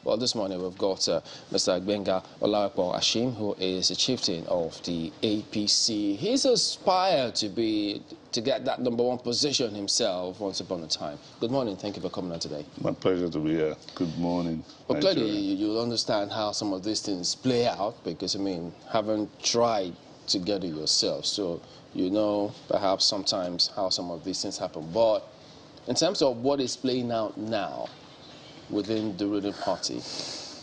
Well, this morning we've got Mr. Gbenga Olapo Ashim, who is the chieftain of the APC. He's aspired to get that #1 position himself once upon a time. Good morning. Thank you for coming on today. My pleasure to be here. Good morning. But clearly, you'll understand how some of these things play out because, I mean, haven't tried to get it yourself. So you know perhaps sometimes how some of these things happen. But in terms of what is playing out now within the ruling party,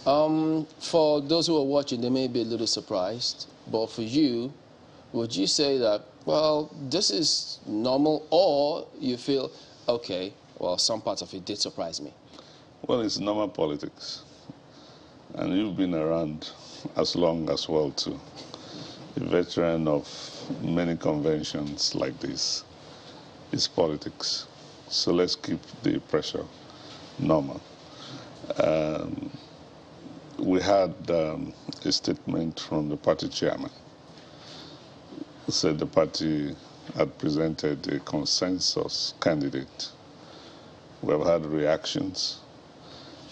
for those who are watching, they may be a little surprised. But for you, would you say that, well, this is normal, or you feel, okay, well, some parts of it did surprise me? Well, it's normal politics. And you've been around as long as well, too. A veteran of many conventions like this. It's politics. So let's keep the pressure normal. We had a statement from the party chairman who said the party had presented a consensus candidate. We have had reactions.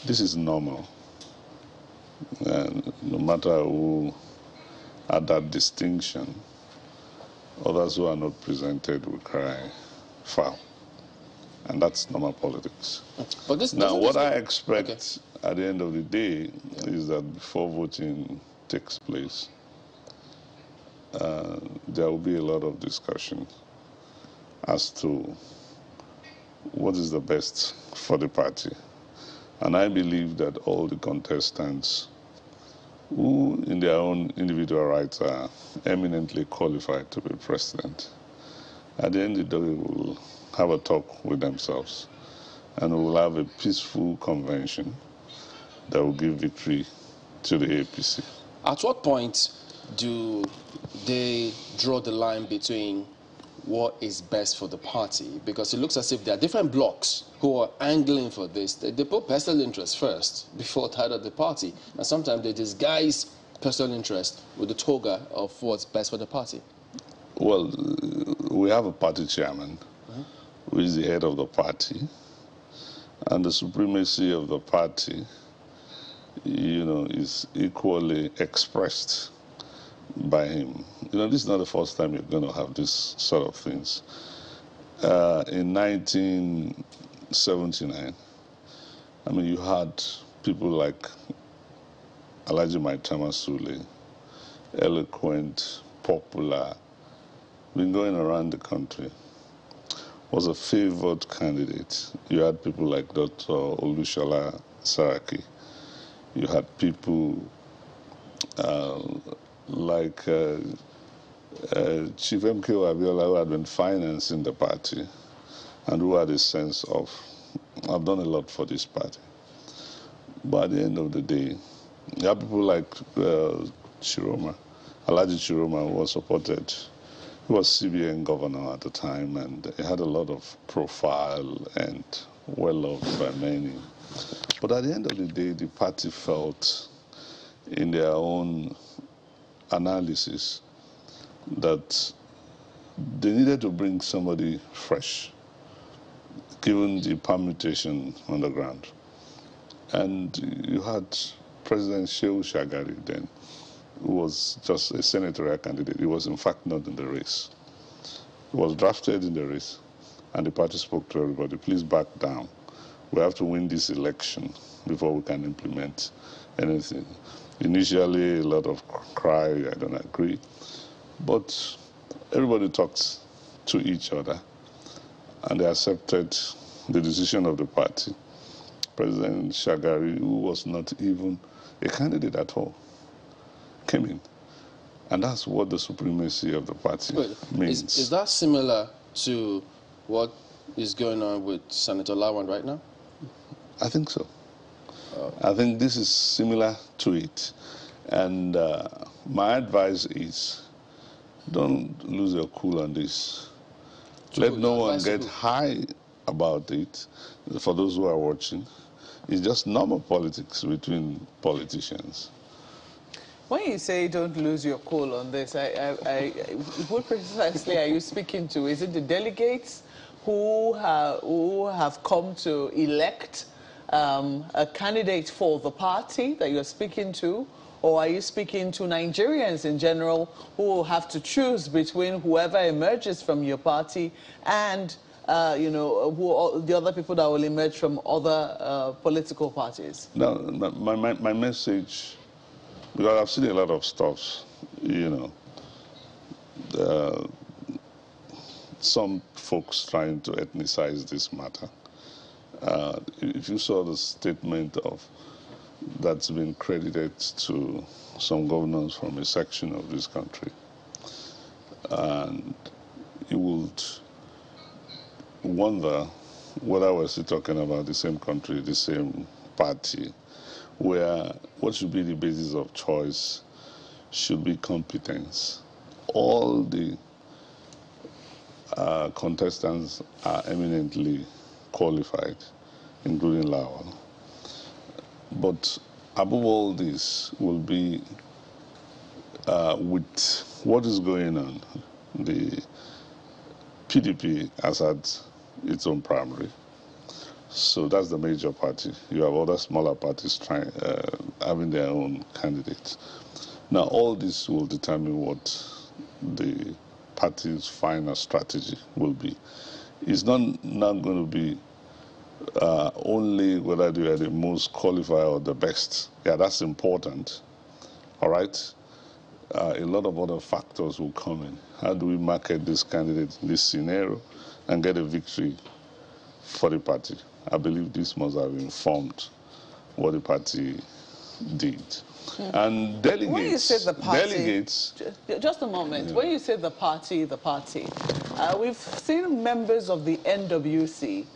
This is normal. And no matter who had that distinction, others who are not presented will cry foul. And that's normal politics. But now, what I expect at the end of the day is that before voting takes place, there will be a lot of discussion as to what is the best for the party. And I believe that all the contestants who, in their own individual rights, are eminently qualified to be president, at the end of the day, will have a talk with themselves, and we will have a peaceful convention that will give victory to the APC. At what point do they draw the line between what is best for the party? Because it looks as if there are different blocks who are angling for this. They put personal interest first before that of the party, and sometimes they disguise personal interest with the toga of what's best for the party. Well, we have a party chairman who is the head of the party, and the supremacy of the party, you know, is equally expressed by him. You know, this is not the first time you're going to have this sort of things. In 1979, I mean, you had people like Alhaji Maitama Sule, eloquent, popular, been going around the country, was a favored candidate. You had people like Dr. Olushola Saraki. You had people like Chief M.K.O. Abiola, who had been financing the party and who had a sense of, I've done a lot for this party. But at the end of the day, you have people like Chiroma, Alhaji Chiroma, who was supported. He was CBN governor at the time, and he had a lot of profile and well-loved by many. But at the end of the day, the party felt in their own analysis that they needed to bring somebody fresh, given the permutation on the ground. And you had President Shehu Shagari then, who was just a senatorial candidate. He was in fact not in the race. He was drafted in the race, and the party spoke to everybody, please back down. We have to win this election before we can implement anything. Initially, a lot of cry, I don't agree. But everybody talked to each other, and they accepted the decision of the party. President Shagari, who was not even a candidate at all, came in. And that's what the supremacy of the party means. Is that similar to what is going on with Senator Lawan right now? I think so. I think this is similar to it. And my advice is, don't lose your cool on this. Let no one get high about it. For those who are watching, it's just normal politics between politicians. When you say don't lose your cool on this, what precisely are you speaking to? Is it the delegates who have come to elect a candidate for the party that you're speaking to, or are you speaking to Nigerians in general who will have to choose between whoever emerges from your party and you know, the other people that will emerge from other political parties? Now, my message, because I've seen a lot of stuff, you know, some folks trying to ethnicize this matter. If you saw the statement that's been credited to some governors from a section of this country, and you would wonder whether we're still talking about the same country, the same party, where what should be the basis of choice should be competence. All the contestants are eminently qualified, including Lawan. But above all this will be with what is going on. The PDP has had its own primary, so that's the major party. You have other smaller parties having their own candidates. Now, all this will determine what the party's final strategy will be. It's not going to be only whether they are the most qualified or the best. Yeah, that's important. All right? A lot of other factors will come in. How do we market this candidate in this scenario and get a victory for the party? I believe this must have informed what the party did. And delegates, when you say the party, just a moment. Yeah. When you say the party, we've seen members of the NWC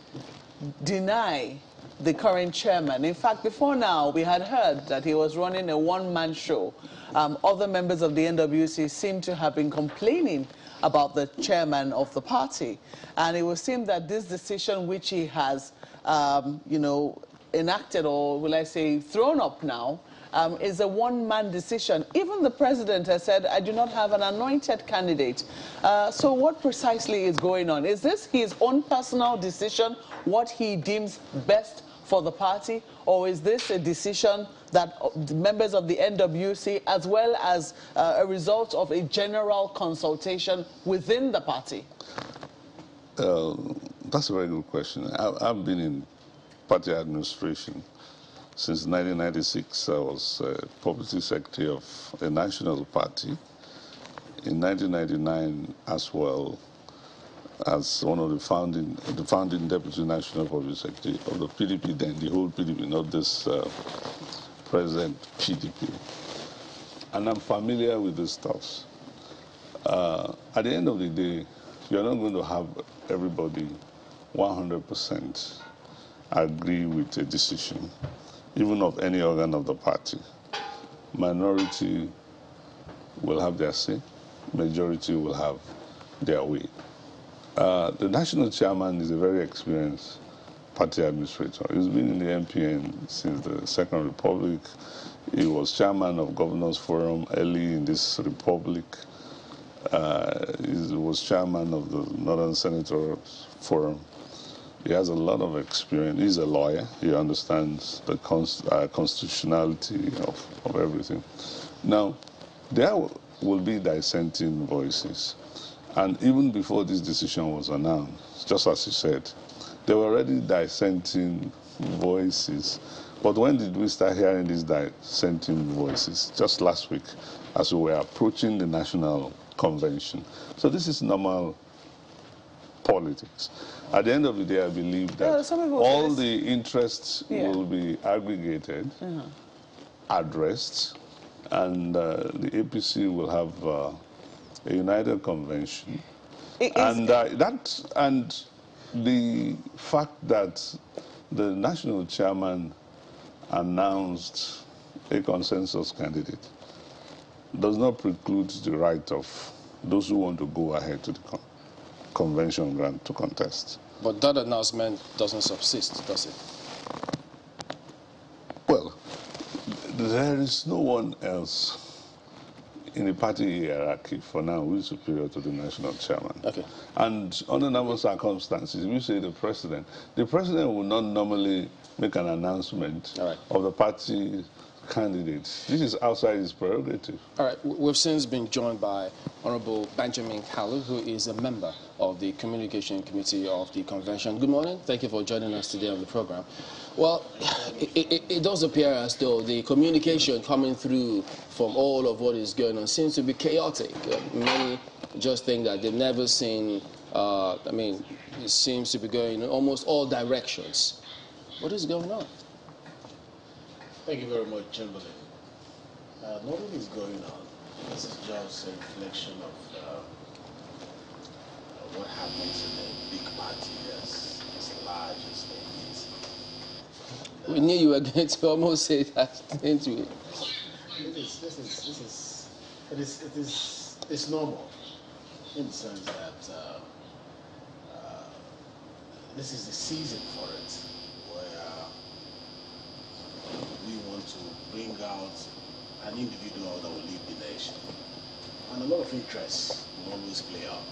deny the current chairman. In fact, before now, we had heard that he was running a one-man show. Other members of the NWC seem to have been complaining about the chairman of the party. And it would seem that this decision which he has, you know, enacted, or will I say thrown up now, is a one-man decision. Even the president has said, I do not have an anointed candidate. So what precisely is going on? Is this his own personal decision, what he deems best for the party, or is this a decision that members of the NWC, as well as a result of a general consultation within the party? That's a very good question. I've been in party administration since 1996. I was publicity secretary of a national party. In 1999 as well, as one of the founding deputy national public secretary of the PDP, then the whole PDP, not this present PDP. And I'm familiar with this stuff. At the end of the day, you're not going to have everybody 100% agree with a decision, even of any organ of the party. Minority will have their say, majority will have their way. The national chairman is a very experienced party administrator. He's been in the MPN since the Second Republic. He was chairman of Governors Forum early in this republic. He was chairman of the Northern Senators Forum. He has a lot of experience. He's a lawyer. He understands the constitutionality of everything. Now, there will be dissenting voices. And even before this decision was announced, just as you said, there were already dissenting voices. But when did we start hearing these dissenting voices? Just last week, as we were approaching the national convention. So this is normal politics. At the end of the day, I believe that all the interests will be aggregated, addressed, and the APC will have a united convention. And the fact that the national chairman announced a consensus candidate does not preclude the right of those who want to go ahead to the convention grant to contest. But that announcement doesn't subsist, does it? Well, there is no one else in the party hierarchy, for now, who is superior to the national chairman. Okay. And under normal circumstances, we say the president will not normally make an announcement of the party candidates. This is outside his prerogative. All right. We've since been joined by Honorable Benjamin Kalu, who is a member of the Communication Committee of the Convention. Good morning. Thank you for joining us today on the program. Well, it does appear as though the communication coming through from all of what is going on seems to be chaotic. Many just think that they've never seen, it seems to be going in almost all directions. What is going on? Thank you very much, Chamberlain. Nothing is going on. This is just a reflection of what happens in a big party as large as the APC. We knew you were going to almost say that, didn't we? It's normal in the sense that this is the season for it, where we want to bring out an individual that will lead the nation. And a lot of interests will always play out.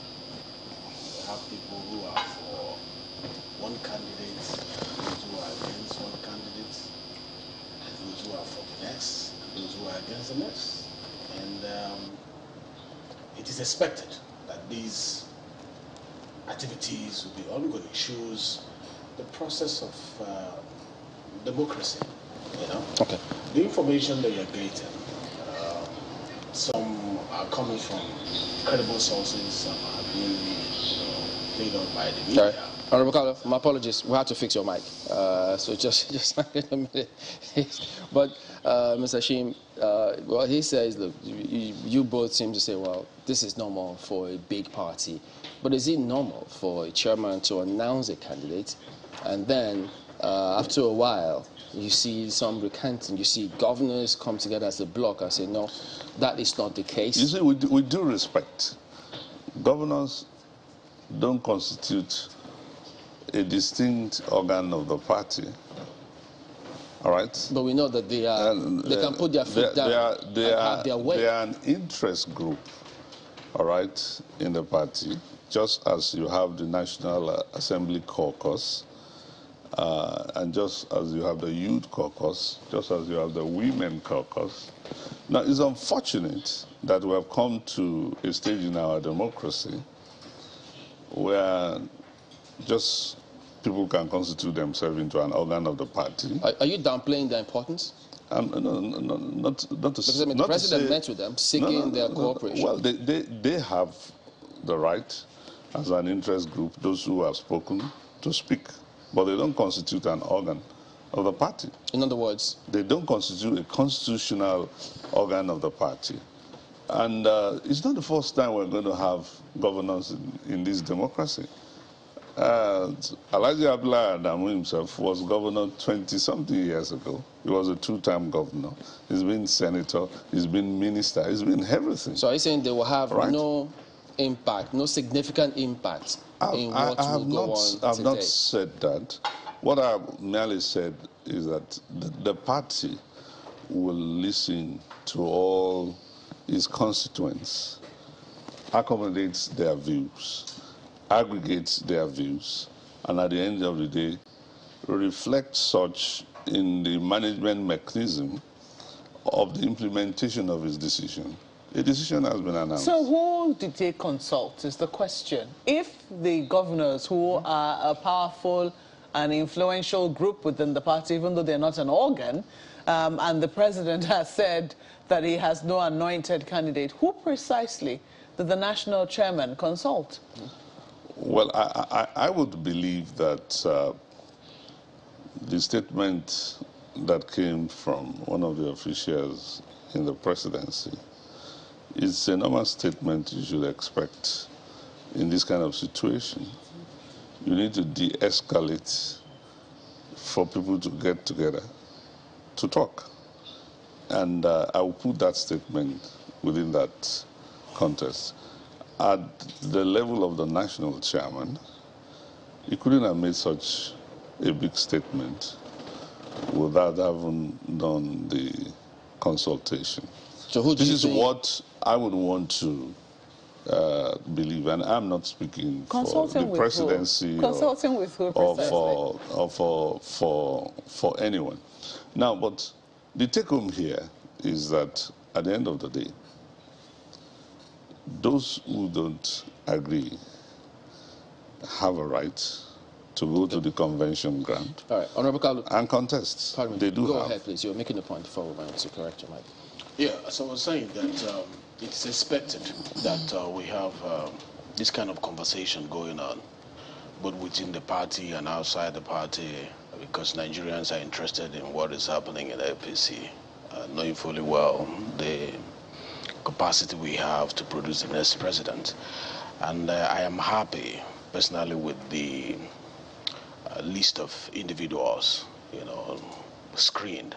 We have people who are for one candidate, those who are against one candidate, those who are for the next, and those who are against the next. And it is expected that these activities will be ongoing. It shows the process of democracy. You know? Okay. The information that you're getting, some are coming from credible sources, some are being played out by the media. Sorry. Honorable Kalu, my apologies. We have to fix your mic. So just a minute. But Mr. Shim, what he says, look, you both seem to say, well, this is normal for a big party. But is it normal for a chairman to announce a candidate and then after a while, you see some recanting, you see governors come together as a bloc and say, no, that is not the case? You see, with due respect, governors don't constitute a distinct organ of the party. All right? But we know that they can put their foot down and have their way. They are an interest group, all right, in the party, just as you have the National Assembly caucus, and just as you have the youth caucus, just as you have the women caucus. Now, it's unfortunate that we have come to a stage in our democracy where just people can constitute themselves into an organ of the party. Are you downplaying their importance? No, not to because the president met with them, seeking their cooperation. Well, they have the right, as an interest group, those who have spoken, to speak. But they don't constitute an organ of the party. In other words? They don't constitute a constitutional organ of the party. And it's not the first time we're going to have governors in this democracy. Alhaji Abdullahi Adamu himself was governor 20-something years ago. He was a two-time governor. He's been senator, he's been minister, he's been everything. So are you saying they will have no impact, no significant impact in what will go on today? I have not said that. What I merely said is that the party will listen to all its constituents, accommodates their views, aggregates their views, and at the end of the day, reflect such in the management mechanism of the implementation of its decision. A decision has been announced. So who did they consult is the question. If the governors, who are a powerful and influential group within the party, even though they're not an organ, and the president has said that he has no anointed candidate, who precisely did the national chairman consult? Well, I would believe that the statement that came from one of the officials in the presidency is a normal statement you should expect in this kind of situation. You need to de-escalate for people to get together to talk. And I will put that statement within that context. At the level of the national chairman, he couldn't have made such a big statement without having done the consultation. So who do This you is think? what I would want to believe, and I'm not speaking for Consulting the with presidency who? Consulting with who or precisely? for anyone. Now, but the take home here is that at the end of the day, those who don't agree have a right to go to the convention ground All right, Honorable Kalu. and contest. Pardon me. They do Go have. ahead, please. You're making a point before we went to correct your mic. Yeah, so I was saying that it's expected that we have this kind of conversation going on, both within the party and outside the party, because Nigerians are interested in what is happening in the APC, knowing fully well the capacity we have to produce the next president. And I am happy, personally, with the list of individuals, screened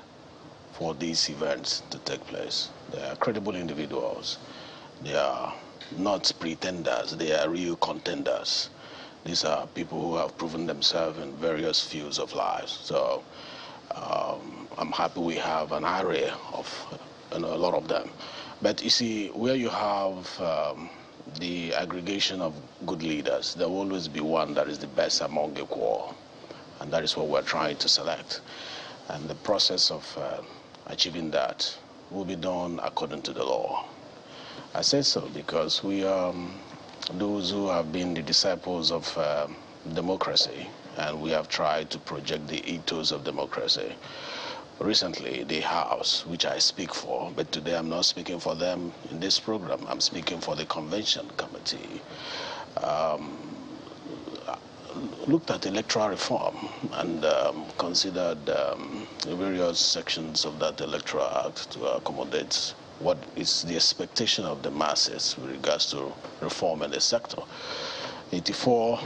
for these events to take place. They are credible individuals. They are not pretenders. They are real contenders. These are people who have proven themselves in various fields of life. So I'm happy we have an array of a lot of them. But you see, where you have the aggregation of good leaders, there will always be one that is the best among equal. And that is what we're trying to select. And the process of achieving that will be done according to the law. I say so because we are those who have been the disciples of democracy, and we have tried to project the ethos of democracy. Recently, the House, which I speak for, but today I'm not speaking for them in this program, I'm speaking for the Convention Committee, looked at electoral reform and considered various sections of that electoral act to accommodate what is the expectation of the masses with regards to reform in the sector. 84,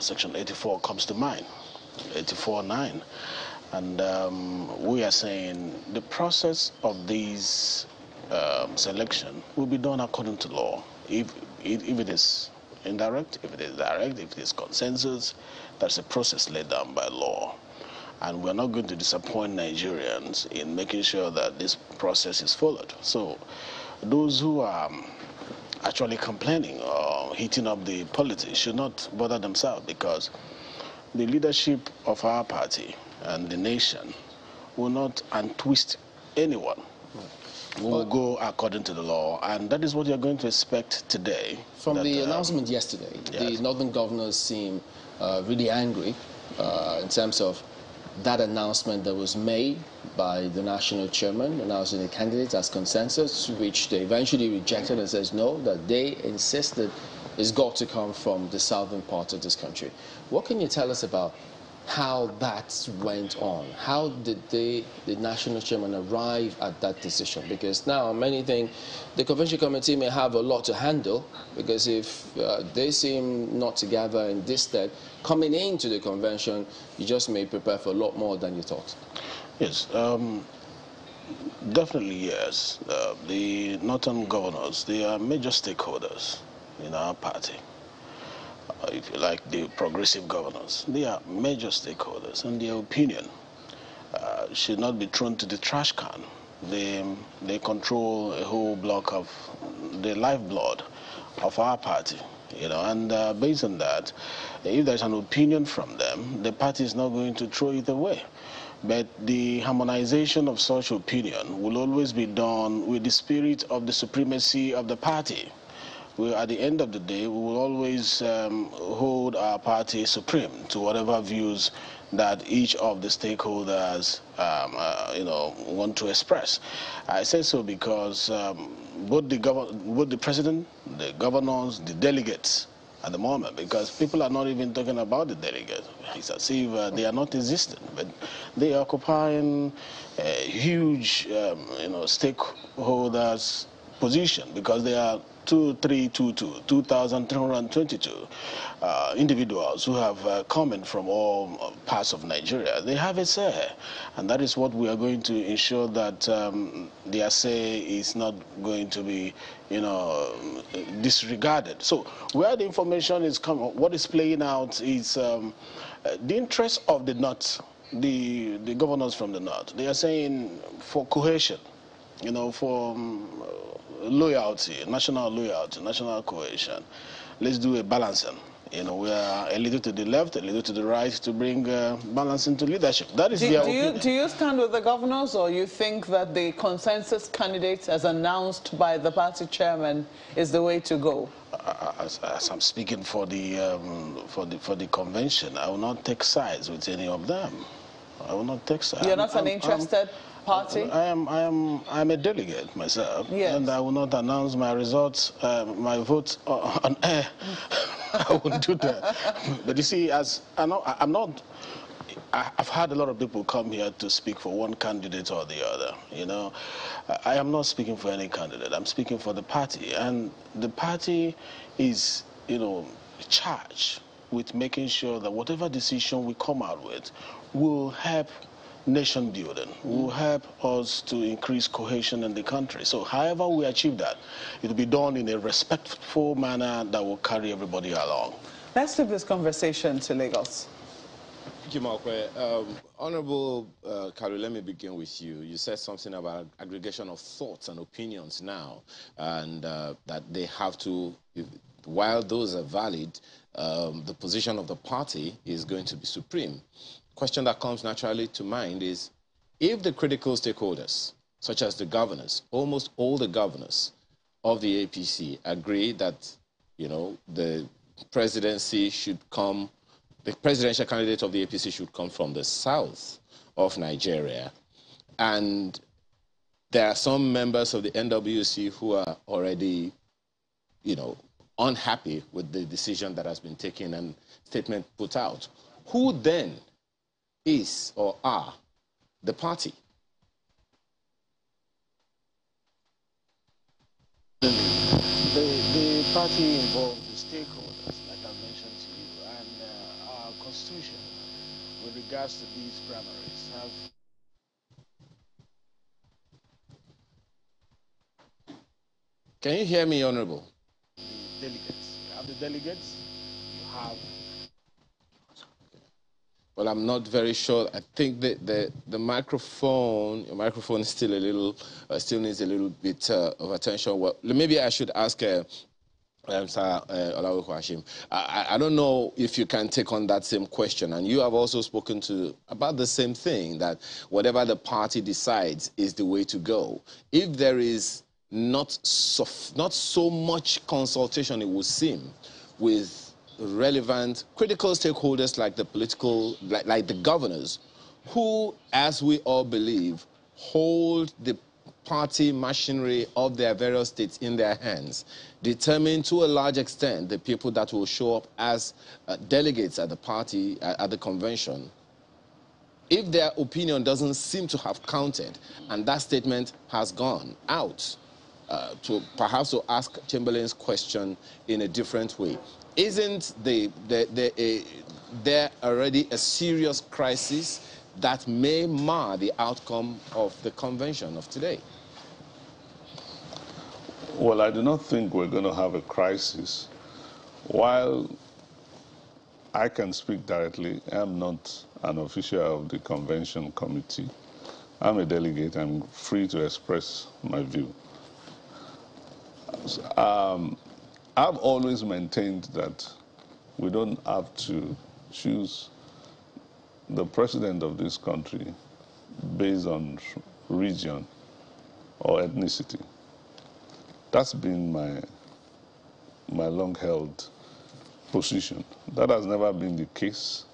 Section 84 comes to mind, 84.9. And we are saying the process of these selection will be done according to law. If it is indirect, if it is direct, if it is consensus, that's a process laid down by law. And we're not going to disappoint Nigerians in making sure that this process is followed. So those who are actually complaining or heating up the politics should not bother themselves, because the leadership of our party and the nation will not untwist anyone. We will go according to the law, and that is what you're going to expect today. From the announcement yesterday, yes, the northern governors seem really angry in terms of that announcement that was made by the national chairman announcing the candidates as consensus, which they eventually rejected and says no, that they insisted it's got to come from the southern part of this country. What can you tell us about how that went on? How did the national chairman arrive at that decision? Because now many think the convention committee may have a lot to handle, because if they seem not to gather in this state, coming into the convention, you just may prepare for a lot more than you thought. Yes, definitely yes. The northern governors, they are major stakeholders in our party. If you like, the progressive governors, they are major stakeholders, and their opinion should not be thrown to the trash can. They control a whole block of the lifeblood of our party, and based on that, if there's an opinion from them, the party is not going to throw it away. But the harmonization of such opinion will always be done with the spirit of the supremacy of the party. At the end of the day, we will always hold our party supreme to whatever views that each of the stakeholders, want to express. I say so because both the president, the governors, the delegates at the moment, because people are not even talking about the delegates. It's as if they are not existent, but they are occupying a huge, stakeholders' position, because they are 2,322 individuals who have come in from all parts of Nigeria. They have a say, and that is what we are going to ensure that their say is not going to be, disregarded. So where the information is coming, what is playing out is the interest of the North, the governors from the North. They are saying for cohesion, you know, for loyalty, national cohesion, let's do a balancing. You know, we are a little to the left, a little to the right to bring balance into leadership. That is their opinion. Do you stand with the governors, or you think that the consensus candidate, as announced by the party chairman, is the way to go? As I'm speaking for the convention, I will not take sides with any of them. I will not take sides. You're not an interested party? I'm a delegate myself, yes. And I will not announce my results, my votes on air. I won't do that. But you see, I've had a lot of people come here to speak for one candidate or the other. You know, I am not speaking for any candidate. I'm speaking for the party, and the party is, you know, charged with making sure that whatever decision we come out with will help nation building, will help us to increase cohesion in the country. So however we achieve that, it will be done in a respectful manner that will carry everybody along. Let's take this conversation to Lagos. Honorable Kalu, let me begin with you. You said something about aggregation of thoughts and opinions now, and that they have to, while those are valid, the position of the party is going to be supreme. Question that comes naturally to mind is, if the critical stakeholders, such as the governors, almost all the governors of the APC agree that, you know, the presidency should come, the presidential candidate of the APC should come from the south of Nigeria, and there are some members of the NWC who are already, you know, unhappy with the decision that has been taken and statement put out, who then is or are the party? The party involves the stakeholders, like I mentioned to you, and our constitution, with regards to these primaries, have. Can you hear me, Honorable? The delegates. You have the delegates, you have. Well, I'm not very sure. I think the microphone, your microphone is still a little, still needs a little bit of attention. Well, maybe I should ask Sir Olawe Hashim. I don't know if you can take on that same question. And you have also spoken to about the same thing, that whatever the party decides is the way to go. If there is not so much consultation, it would seem, with relevant critical stakeholders like the political, like the governors, who, as we all believe, hold the party machinery of their various states in their hands, determine to a large extent the people that will show up as delegates at the party, at the convention. If their opinion doesn't seem to have counted, and that statement has gone out, to perhaps to ask Chamberlain's question in a different way, isn't there already a serious crisis that may mar the outcome of the convention of today? Well, I do not think we're going to have a crisis. While I can speak directly, I'm not an official of the convention committee. I'm a delegate. I'm free to express my view. I've always maintained that we don't have to choose the president of this country based on region or ethnicity. That's been my long-held position. That has never been the case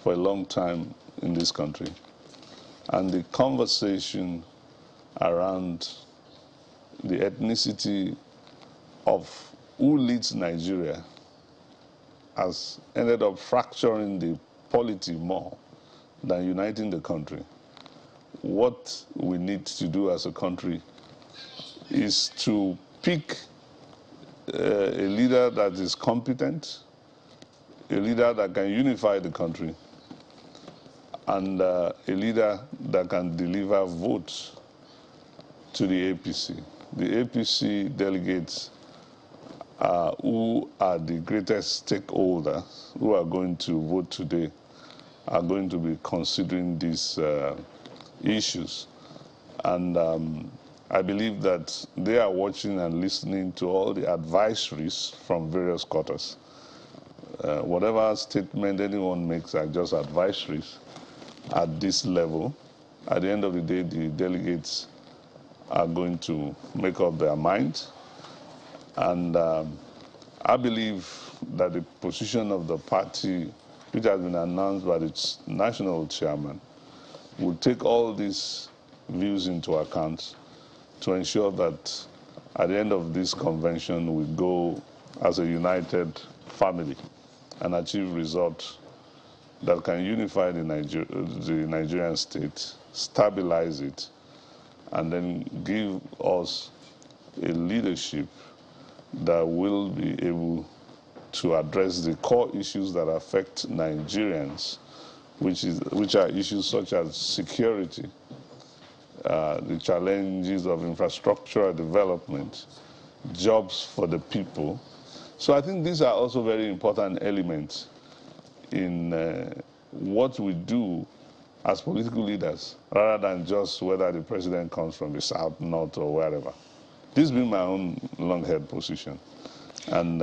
for a long time in this country. And the conversation around the ethnicity of who leads Nigeria has ended up fracturing the polity more than uniting the country. What we need to do as a country is to pick a leader that is competent, a leader that can unify the country, and a leader that can deliver votes to the APC. The APC delegates who are the greatest stakeholders who are going to vote today are going to be considering these issues. And I believe that they are watching and listening to all the advisories from various quarters. Whatever statement anyone makes are just advisories at this level. At the end of the day, the delegates are going to make up their mind. And I believe that the position of the party, which has been announced by its national chairman, will take all these views into account to ensure that at the end of this convention, we go as a united family and achieve results that can unify the Nigerian state, stabilize it, and then give us a leadership that will be able to address the core issues that affect Nigerians, which are issues such as security, the challenges of infrastructural development, jobs for the people. So I think these are also very important elements in what we do as political leaders, rather than just whether the president comes from the south, north, or wherever. This has been my own long-held position, and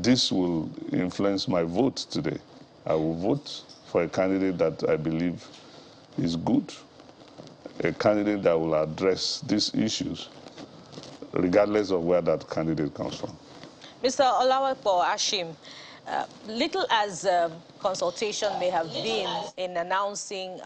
this will influence my vote today. I will vote for a candidate that I believe is good, a candidate that will address these issues, regardless of where that candidate comes from. Mr. Olawepo Ashim, little as consultation may have been in announcing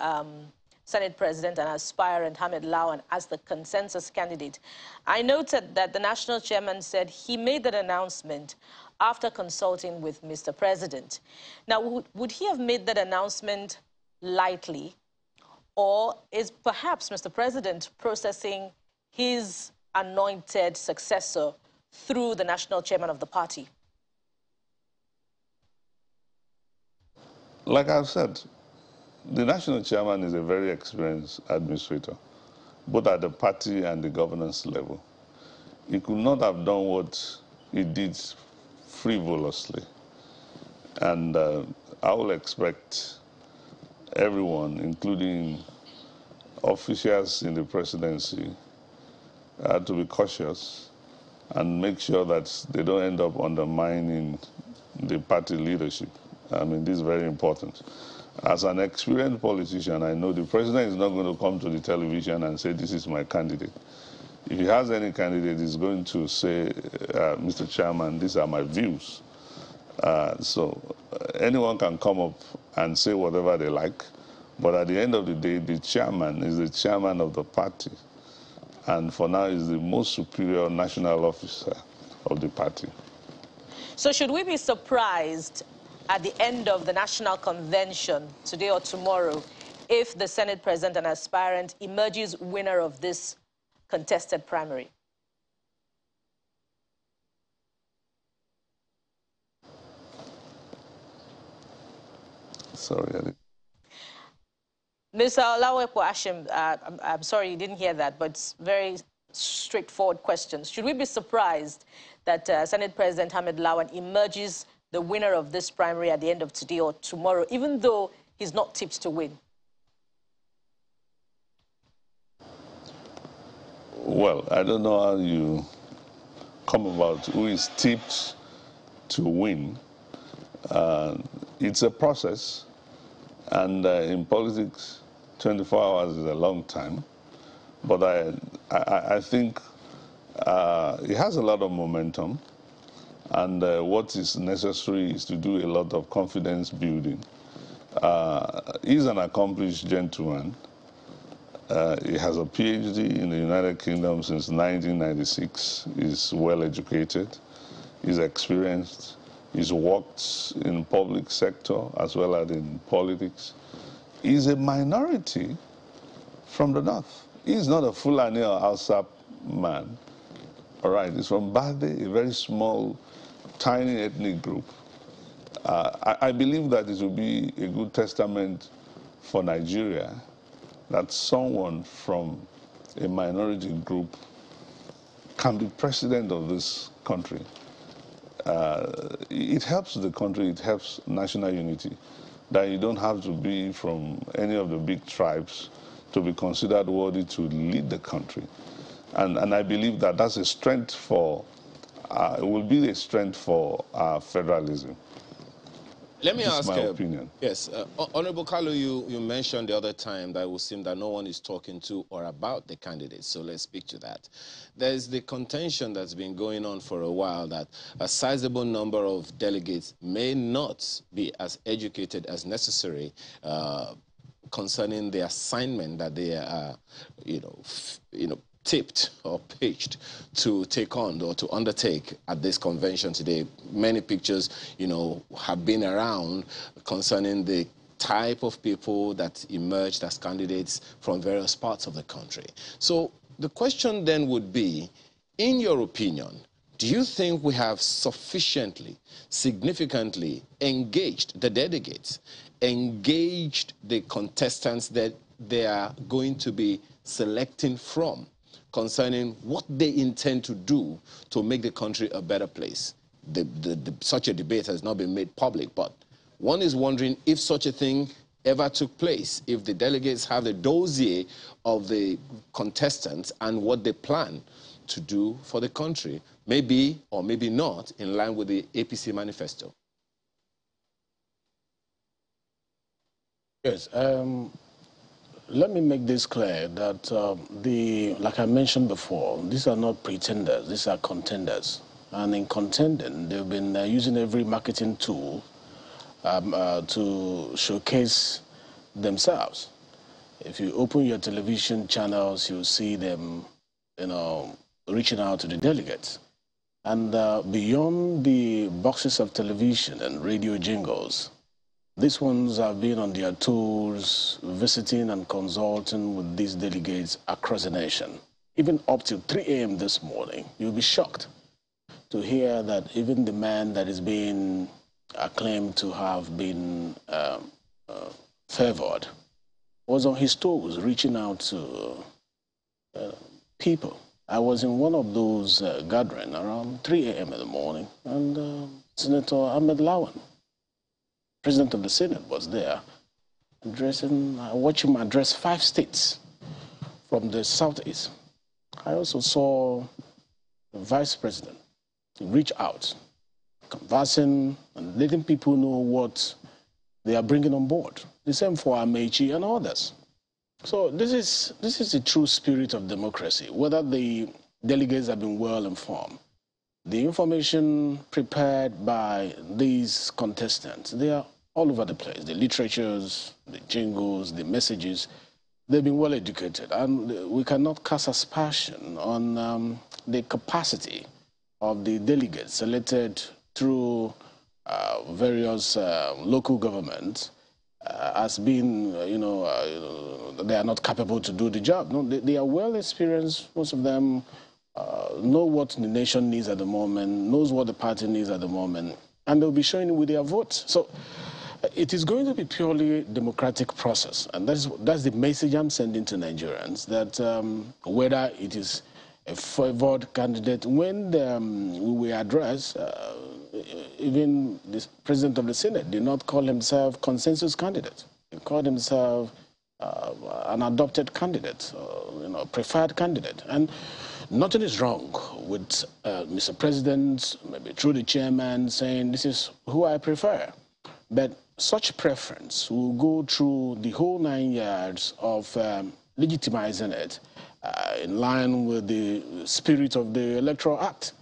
Senate President and aspirant Ahmed Lawan as the consensus candidate, I noted that the national chairman said he made that announcement after consulting with Mr. President. Now, would he have made that announcement lightly, or is perhaps Mr. President processing his anointed successor through the national chairman of the party? Like I've said, the national chairman is a very experienced administrator, both at the party and the governance level. He could not have done what he did frivolously. And I will expect everyone, including officials in the presidency, to be cautious and make sure that they don't end up undermining the party leadership. I mean, this is very important. As an experienced politician, I know the president is not going to come to the television and say, this is my candidate. If he has any candidate, he's going to say, Mr. Chairman, these are my views. So anyone can come up and say whatever they like, but at the end of the day, the chairman is the chairman of the party, and for now is the most superior national officer of the party. So should we be surprised at the end of the national convention, today or tomorrow, if the Senate president and aspirant emerges winner of this contested primary? Sorry, I didn't. Mr. Olawepo Ashim, I'm sorry you didn't hear that, but it's very straightforward questions. Should we be surprised that Senate President Ahmed Lawan emerges the winner of this primary at the end of today or tomorrow, even though he's not tipped to win? Well, I don't know how you come about who is tipped to win. It's a process, and in politics, 24 hours is a long time. But I think it has a lot of momentum, and what is necessary is to do a lot of confidence building. He's an accomplished gentleman. He has a PhD in the United Kingdom since 1996. He's well educated. He's experienced. He's worked in public sector as well as in politics. He's a minority from the north. He's not a Fulani or Hausa man. All right, he's from Bade, a very small, tiny ethnic group. I believe that it will be a good testament for Nigeria that someone from a minority group can be president of this country. It helps the country, it helps national unity, that you don't have to be from any of the big tribes to be considered worthy to lead the country. And I believe that that's a strength for, it will be a strength for federalism. Let me This is ask my opinion. Yes, Honorable Kalu, you mentioned the other time that it would seem that no one is talking to or about the candidates, so let's speak to that. There's the contention that's been going on for a while that a sizable number of delegates may not be as educated as necessary concerning the assignment that they are, tipped or pitched to take on or to undertake at this convention today. Many pictures, have been around concerning the type of people that emerged as candidates from various parts of the country. So the question then would be, in your opinion, do you think we have sufficiently, significantly engaged the delegates, engaged the contestants that they are going to be selecting from, concerning what they intend to do to make the country a better place? Such a debate has not been made public, but one is wondering if such a thing ever took place, if the delegates have the dossier of the contestants and what they plan to do for the country, maybe or maybe not in line with the APC manifesto. Yes, let me make this clear that like I mentioned before, these are not pretenders, these are contenders. And in contending, they've been using every marketing tool to showcase themselves. If you open your television channels, you'll see them, reaching out to the delegates. And beyond the boxes of television and radio jingles, these ones have been on their tours, visiting and consulting with these delegates across the nation. Even up till 3 a.m. this morning, you'll be shocked to hear that even the man that is being acclaimed to have been favored was on his toes, reaching out to people. I was in one of those gatherings around 3 a.m. in the morning, and Senator Ahmed Lawan, President of the Senate, was there, I watched him address 5 states from the Southeast. I also saw the Vice President reach out, conversing and letting people know what they are bringing on board. The same for Amechi and others. So this is the true spirit of democracy, whether the delegates have been well informed. The information prepared by these contestants, they are all over the place. The literatures, the jingles, the messages, they've been well educated. And we cannot cast aspersion on the capacity of the delegates selected through various local governments as being, they are not capable to do the job. No, they are well experienced. Most of them know what the nation needs at the moment, knows what the party needs at the moment, and they'll be showing it with their votes. So it is going to be purely democratic process, and that's the message I'm sending to Nigerians, that whether it is a favored candidate, when we address, even the President of the Senate did not call himself consensus candidate. He called himself an adopted candidate, preferred candidate. And nothing is wrong with Mr. President, maybe through the chairman, saying this is who I prefer. But such preference will go through the whole 9 yards of legitimizing it in line with the spirit of the Electoral Act.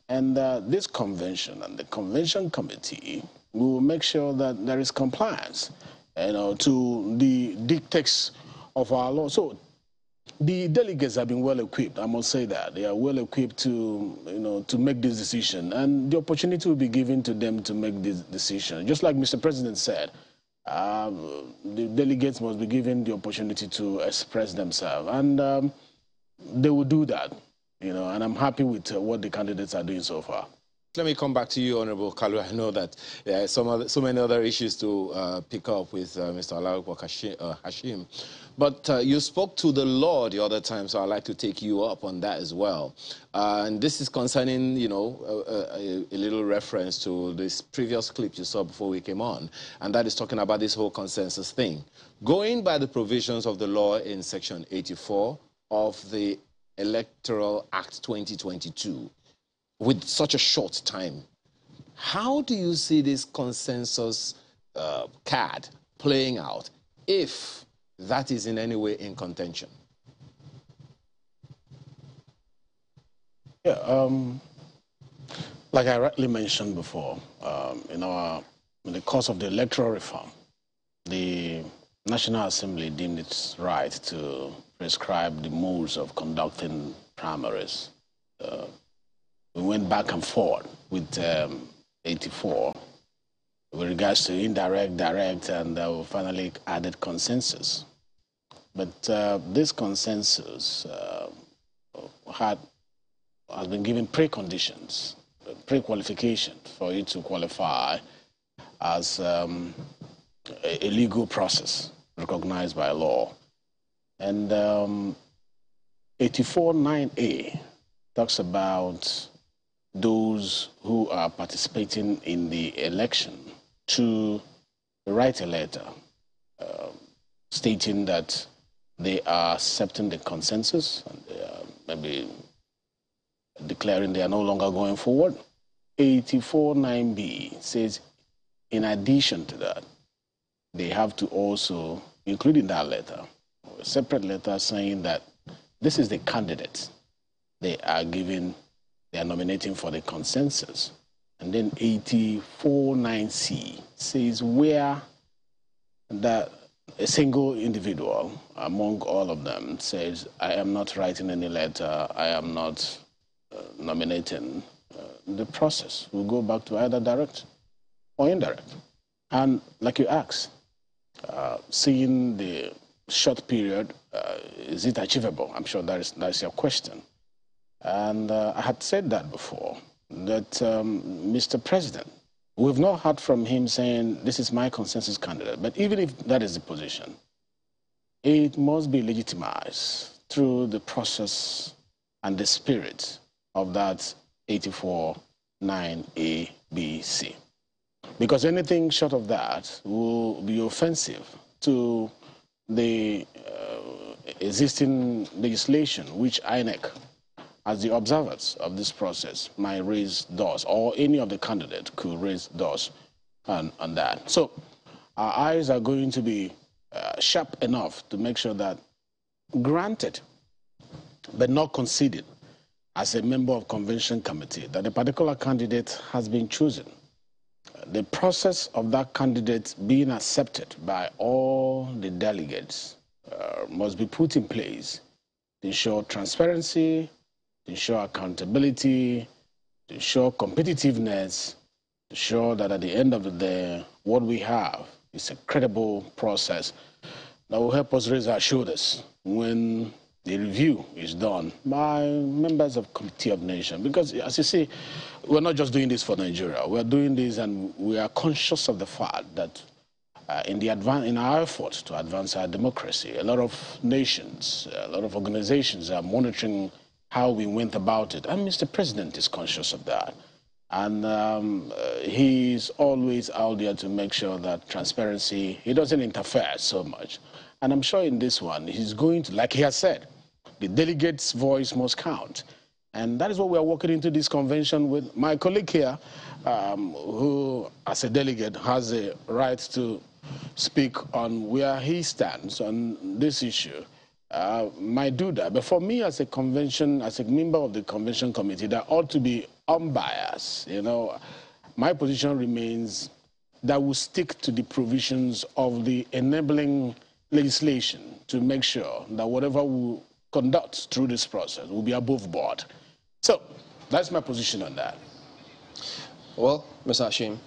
And this convention and the convention committee will make sure that there is compliance, to the dictates of our law. So the delegates have been well equipped. I must say that they are well equipped to, to make this decision, and the opportunity will be given to them to make this decision. Just like Mr. President said, the delegates must be given the opportunity to express themselves, and they will do that. And I'm happy with what the candidates are doing so far. Let me come back to you, Honorable Kalu. I know that there are so many other issues to pick up with Mr. Alawipo Hashim. But you spoke to the law the other time, so I'd like to take you up on that as well. And this is concerning, you know, a little reference to this previous clip you saw before we came on, and that is talking about this whole consensus thing. Going by the provisions of the law in Section 84 of the Electoral Act 2022, with such a short time, how do you see this consensus card playing out if that is in any way in contention? Yeah, like I rightly mentioned before, in the course of the electoral reform, the National Assembly deemed its right to prescribe the modes of conducting primaries. We went back and forth with 84 with regards to indirect, direct, and we finally added consensus. But this consensus has been given preconditions, pre-qualification for it to qualify as a legal process recognized by law. And 84.9a talks about those who are participating in the election to write a letter stating that they are accepting the consensus and they are maybe declaring they are no longer going forward. 84.9b says, in addition to that, they have to also include in that letter a separate letter saying that this is the candidate they are giving, they are nominating for the consensus. And then 84.9c says where that a single individual among all of them says, I am not writing any letter, I am not nominating, the process will go back to either direct or indirect. And like you asked, seeing the short period, is it achievable? I'm sure that's your question. And I had said that before, that Mr. President, we've not heard from him saying, this is my consensus candidate. But even if that is the position, it must be legitimized through the process and the spirit of that 84.9a, b, c. Because anything short of that will be offensive to the existing legislation, which INEC, as the observers of this process, might raise doors, or any of the candidates could raise doors on that. So our eyes are going to be sharp enough to make sure that granted, but not conceded, as a member of convention committee, that a particular candidate has been chosen. The process of that candidate being accepted by all the delegates must be put in place to ensure transparency, to ensure accountability, to ensure competitiveness, to ensure that at the end of the day, what we have is a credible process that will help us raise our shoulders when the review is done by members of Committee of Nations. Because, as you see, we're not just doing this for Nigeria. We're doing this and we are conscious of the fact that in our effort to advance our democracy, a lot of nations, a lot of organizations are monitoring how we went about it. And Mr. President is conscious of that. And he's always out there to make sure that transparency, he doesn't interfere so much. And I'm sure in this one, he's going to, like he has said, the delegate's voice must count. And that is what we are walking into this convention with. My colleague here, who as a delegate has a right to speak on where he stands on this issue, might do that. But for me as a convention, as a member of the convention committee, that ought to be unbiased. You know, my position remains that we stick to the provisions of the enabling legislation to make sure that whatever we conduct through this process will be above board. So that's my position on that. Well, Mr. Hashim,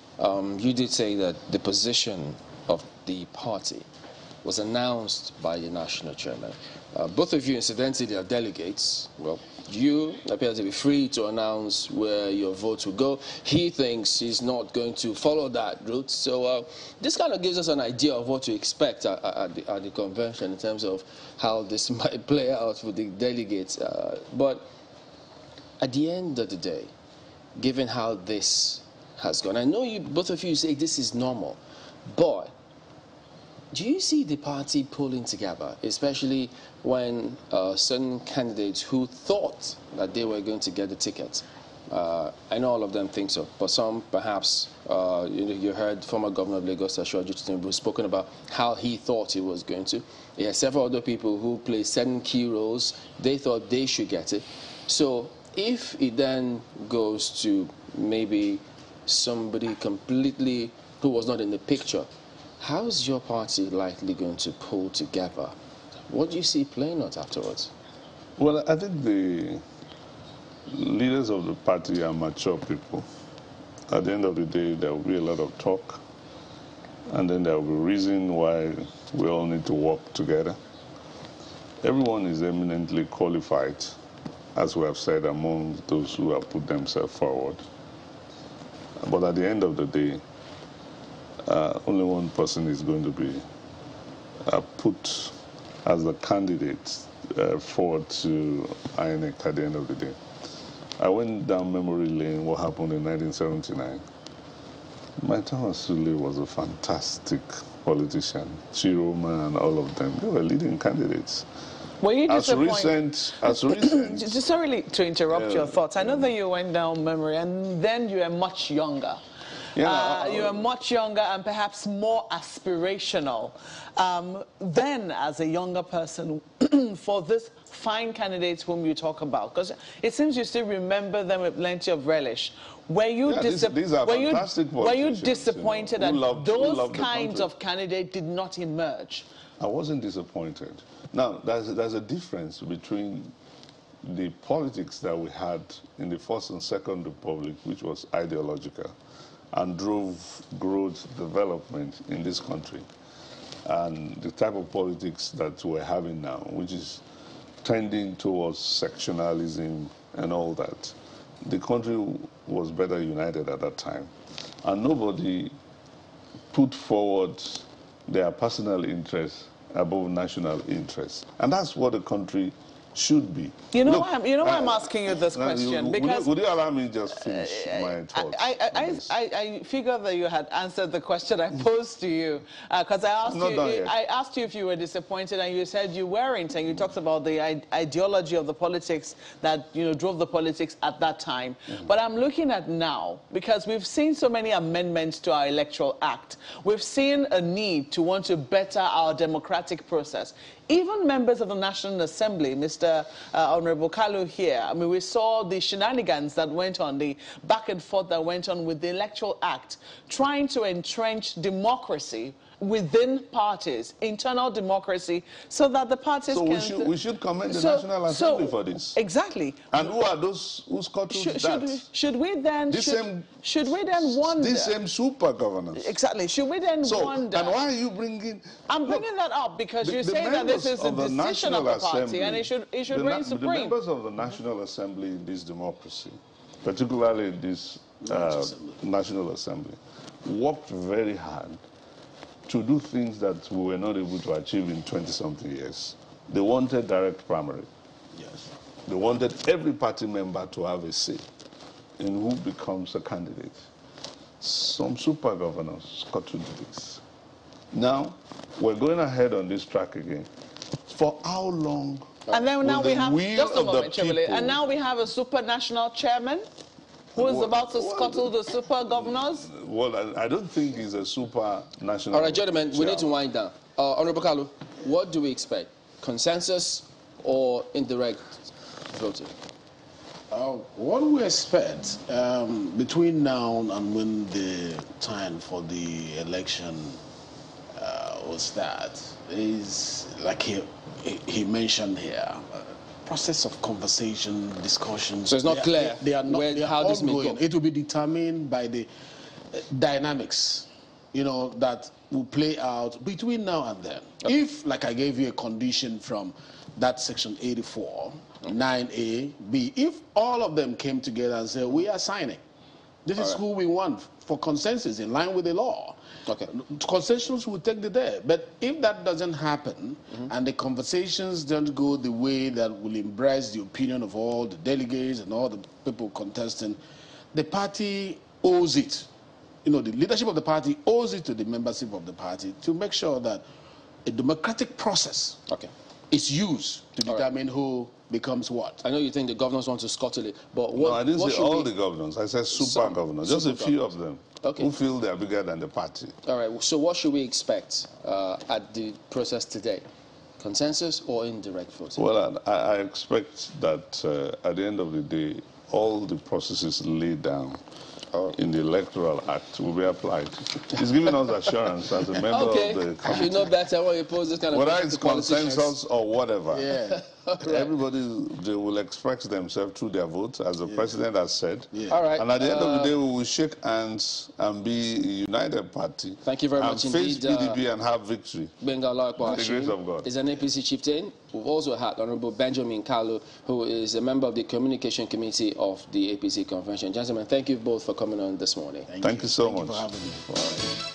you did say that the position of the party was announced by the national chairman. Both of you, incidentally, are delegates. Well, you appear to be free to announce where your vote will go. He thinks he's not going to follow that route. So this kind of gives us an idea of what to expect at the convention in terms of how this might play out with the delegates. But at the end of the day, given how this has gone, I know both of you say this is normal, but do you see the party pulling together, especially when certain candidates who thought that they were going to get the ticket? I know all of them think so, but some perhaps, you heard former Governor of Lagos, Tinubu, spoken about how he thought he was going to. There are several other people who play certain key roles. They thought they should get it. So if it then goes to maybe somebody completely who was not in the picture, how is your party likely going to pull together? What do you see playing out afterwards? Well, I think the leaders of the party are mature people. At the end of the day, there will be a lot of talk, and then there will be reason why we all need to work together. Everyone is eminently qualified, as we have said, among those who have put themselves forward. But at the end of the day, only one person is going to be put as the candidate forward to INEC at the end of the day. I went down memory lane, what happened in 1979. Maitama Sule was a fantastic politician. Chiroma and all of them, they were leading candidates. Were you disappointed? As recent. Just sorry to interrupt your thoughts. I know that you went down memory, and then you were much younger. Yeah, you are much younger and perhaps more aspirational. Then, as a younger person, for this fine candidates whom you talk about, because it seems you still remember them with plenty of relish. Were you, these are fantastic were you disappointed that those kinds the of candidates did not emerge? I wasn't disappointed. Now, there's a difference between the politics that we had in the First and Second Republic, which was ideological, and drove growth development in this country, and the type of politics that we're having now, which is tending towards sectionalism and all that. The country was better united at that time, and nobody put forward their personal interests above national interests, and that's what the country should be. You know, why I'm asking you this question? Because would you allow me to just finish my thoughts? I figured that you had answered the question I posed to you, because I asked you if you were disappointed, and you said you weren't, and you talked about the ideology of the politics that drove the politics at that time. But I'm looking at now, because we've seen so many amendments to our Electoral Act. We've seen a need to want to better our democratic process. Even members of the National Assembly, Mr. Honorable Kalu here, I mean, we saw the shenanigans that went on, the back and forth that went on with the Electoral Act, trying to entrench democracy within parties, internal democracy, so that the parties can... we should commend the National Assembly for this. Exactly. And who are those who scuttled that? Should we then wonder... These same super governors. Exactly. Should we then wonder... And why are you bringing... I'm bringing that up because you say that this is a decision of the party and it should reign supreme. The members of the National Assembly in this democracy, particularly in this National Assembly, worked very hard to do things that we were not able to achieve in 20-something years. They wanted direct primary. Yes. They wanted every party member to have a say in who becomes a candidate. Some super governors scuttled this. Now, we're going ahead on this track again. For how long? And then now we have, just a moment, Chevrolet, and now we have a supranational chairman who is about to scuttle the super governors? Well, I don't think he's a super national. All right, gentlemen, we need to wind down. Honorable Kalu, what do we expect? Consensus or indirect voting? What we expect between now and when the time for the election will start is, like he mentioned here, process of conversation, discussions. So it's not clear they are not, how this may go. It will be determined by the dynamics you know, that will play out between now and then. Okay. If, like I gave you a condition from that section 84, 9A, B, if all of them came together and said, we are signing, this is who we want for consensus in line with the law. Okay. Consensus will take the day. But if that doesn't happen and the conversations don't go the way that will embrace the opinion of all the delegates and all the people contesting, the party owes it. You know, the leadership of the party owes it to the membership of the party to make sure that a democratic process is used to determine who becomes what. I know you think the governors want to scuttle it, but what... No, I didn't say all the governors. I said super governors, just a few of them who feel they're bigger than the party. All right, so what should we expect at the process today? Consensus or indirect voting? Well, I expect that at the end of the day, all the processes laid down in the Electoral Act will be applied. He's giving us assurance as a member of the committee. You know better when you pose this kind of whether it's consensus or whatever. Yeah. Everybody, they will express themselves through their votes, as the president has said. Yeah. All right. And at the end of the day, we will shake hands and be a united party. Thank you very much indeed. And face PDP and have victory. Benga Lawan, the grace of God. Is an APC chieftain. We've also had Honorable Benjamin Kalu, who is a member of the Communication Committee of the APC Convention. Gentlemen, thank you both for coming on this morning. Thank you so much. Thank you for having me.